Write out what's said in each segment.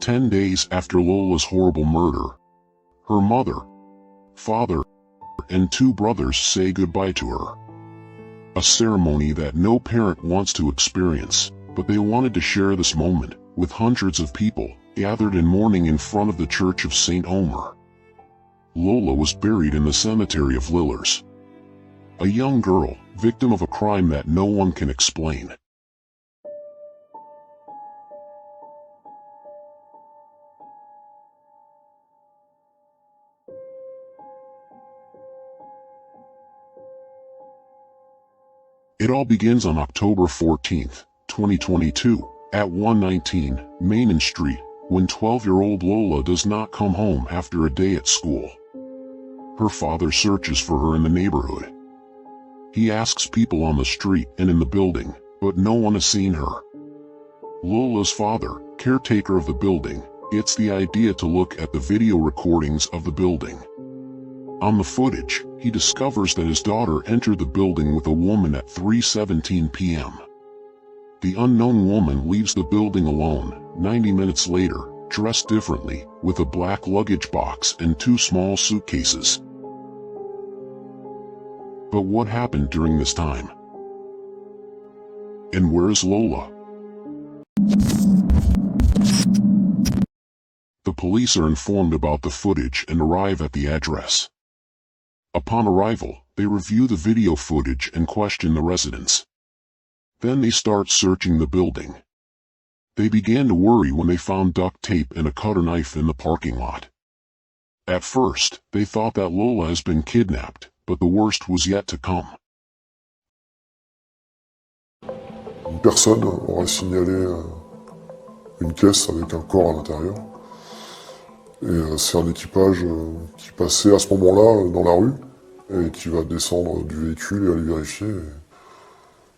10 days after Lola's horrible murder, her mother, father, and 2 brothers say goodbye to her. A ceremony that no parent wants to experience, but they wanted to share this moment with hundreds of people gathered in mourning in front of the Church of St. Omer. Lola was buried in the cemetery of Lillers. A young girl, victim of a crime that no one can explain. It all begins on October 14, 2022, at 119 Main Street, when 12-year-old Lola does not come home after a day at school. Her father searches for her in the neighborhood. He asks people on the street and in the building, but no one has seen her. Lola's father, caretaker of the building, gets the idea to look at the video recordings of the building. On the footage, he discovers that his daughter entered the building with a woman at 3:17 p.m. The unknown woman leaves the building alone 90 minutes later, dressed differently, with a black luggage box and 2 small suitcases. But what happened during this time? And where is Lola? The police are informed about the footage and arrive at the address. Upon arrival, they review the video footage and question the residents. Then they start searching the building. They began to worry when they found duct tape and a cutter knife in the parking lot. At first, they thought that Lola has been kidnapped, but the worst was yet to come. Une personne aurait signalé une caisse avec un corps à l'intérieur. Et c'est un équipage qui passait à ce moment-là dans la rue et qui va descendre du véhicule et aller vérifier.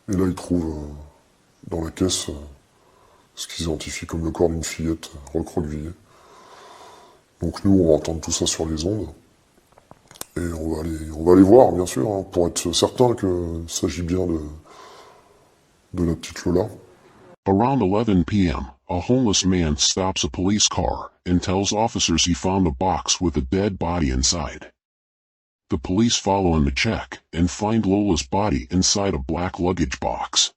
Et là, ils trouvent dans la caisse ce qu'ils identifient comme le corps d'une fillette recroquevillée. Donc nous, on va entendre tout ça sur les ondes. Et on va aller voir, bien sûr, hein, pour être certain qu'il s'agit bien de la petite Lola. Around 11 p.m., a homeless man stops a police car and tells officers he found a box with a dead body inside. The police follow him to check and find Lola's body inside a black luggage box.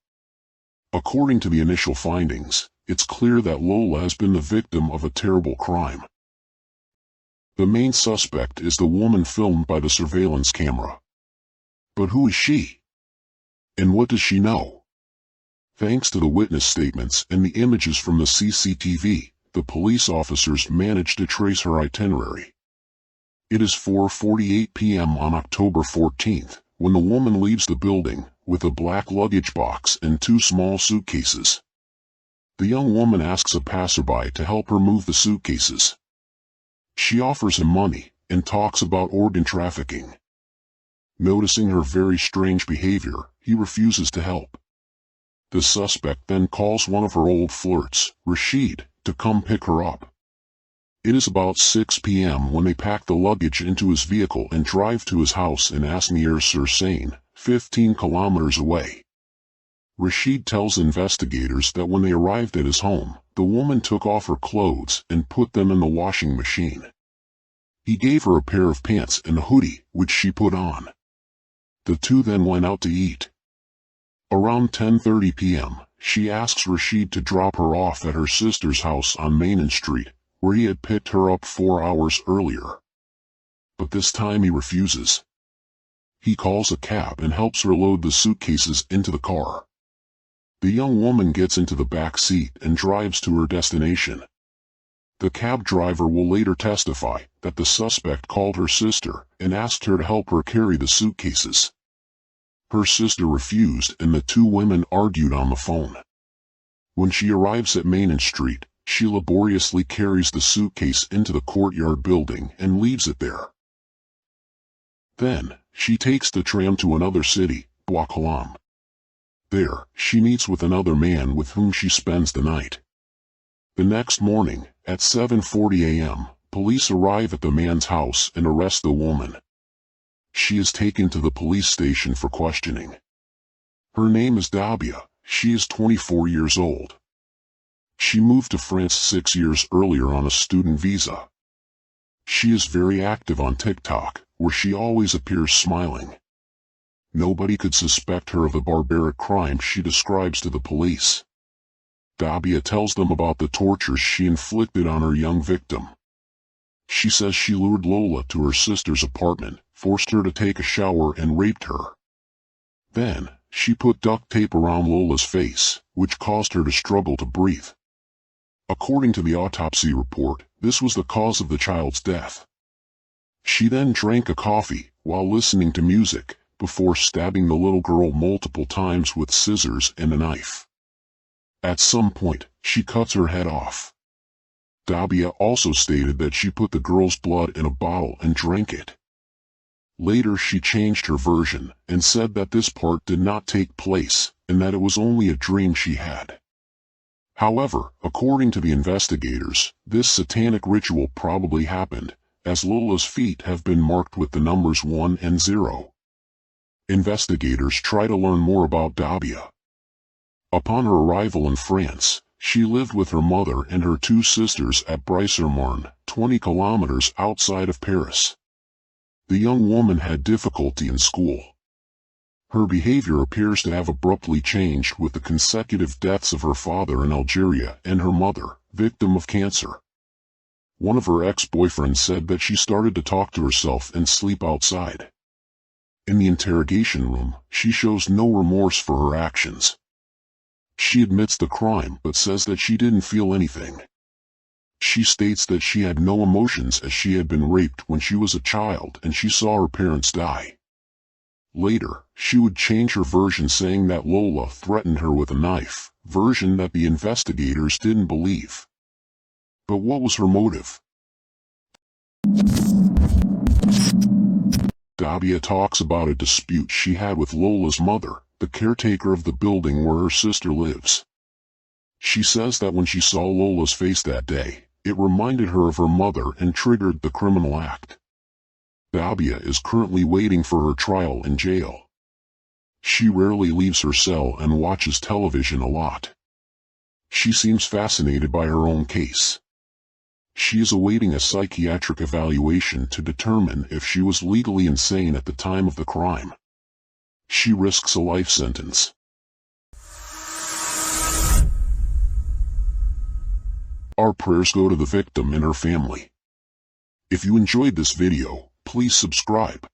According to the initial findings, it's clear that Lola has been the victim of a terrible crime. The main suspect is the woman filmed by the surveillance camera. But who is she? And what does she know? Thanks to the witness statements and the images from the CCTV, the police officers managed to trace her itinerary. It is 4:48 p.m. on October 14th, when the woman leaves the building, with a black luggage box and 2 small suitcases. The young woman asks a passerby to help her move the suitcases. She offers him money, and talks about organ trafficking. Noticing her very strange behavior, he refuses to help. The suspect then calls one of her old flirts, Rashid, to come pick her up. It is about 6 p.m. when they pack the luggage into his vehicle and drive to his house in Asnier-sur-Seine, 15 kilometers away. Rashid tells investigators that when they arrived at his home, the woman took off her clothes and put them in the washing machine. He gave her a pair of pants and a hoodie, which she put on. The two then went out to eat. Around 10:30 p.m., she asks Rashid to drop her off at her sister's house on Main Street, where he had picked her up 4 hours earlier. But this time he refuses. He calls a cab and helps her load the suitcases into the car. The young woman gets into the back seat and drives to her destination. The cab driver will later testify that the suspect called her sister and asked her to help her carry the suitcases. Her sister refused and the 2 women argued on the phone. When she arrives at Main Street, she laboriously carries the suitcase into the courtyard building and leaves it there. Then, she takes the tram to another city, Bois-Colombes. There, she meets with another man with whom she spends the night. The next morning, at 7:40 a.m., police arrive at the man's house and arrest the woman. She is taken to the police station for questioning. Her name is Dabia, she is 24 years old. She moved to France 6 years earlier on a student visa. She is very active on TikTok, where she always appears smiling. Nobody could suspect her of the barbaric crime she describes to the police. Dabia tells them about the tortures she inflicted on her young victim. She says she lured Lola to her sister's apartment, forced her to take a shower and raped her. Then, she put duct tape around Lola's face, which caused her to struggle to breathe. According to the autopsy report, this was the cause of the child's death. She then drank a coffee, while listening to music, before stabbing the little girl multiple times with scissors and a knife. At some point, she cuts her head off. Dabia also stated that she put the girl's blood in a bottle and drank it. Later she changed her version, and said that this part did not take place, and that it was only a dream she had. However, according to the investigators, this satanic ritual probably happened, as Lola's feet have been marked with the numbers 1 and 0. Investigators try to learn more about Dabia. Upon her arrival in France, she lived with her mother and her 2 sisters at Brie-sur-Marne, 20 kilometers outside of Paris. The young woman had difficulty in school. Her behavior appears to have abruptly changed with the consecutive deaths of her father in Algeria and her mother, victim of cancer. One of her ex-boyfriends said that she started to talk to herself and sleep outside. In the interrogation room, she shows no remorse for her actions. She admits the crime but says that she didn't feel anything. She states that she had no emotions as she had been raped when she was a child and she saw her parents die. Later, she would change her version saying that Lola threatened her with a knife, version that the investigators didn't believe. But what was her motive? Dabia talks about a dispute she had with Lola's mother, the caretaker of the building where her sister lives. She says that when she saw Lola's face that day, it reminded her of her mother and triggered the criminal act. Dabia is currently waiting for her trial in jail. She rarely leaves her cell and watches television a lot. She seems fascinated by her own case. She is awaiting a psychiatric evaluation to determine if she was legally insane at the time of the crime. She risks a life sentence. Our prayers go to the victim and her family. If you enjoyed this video, please subscribe.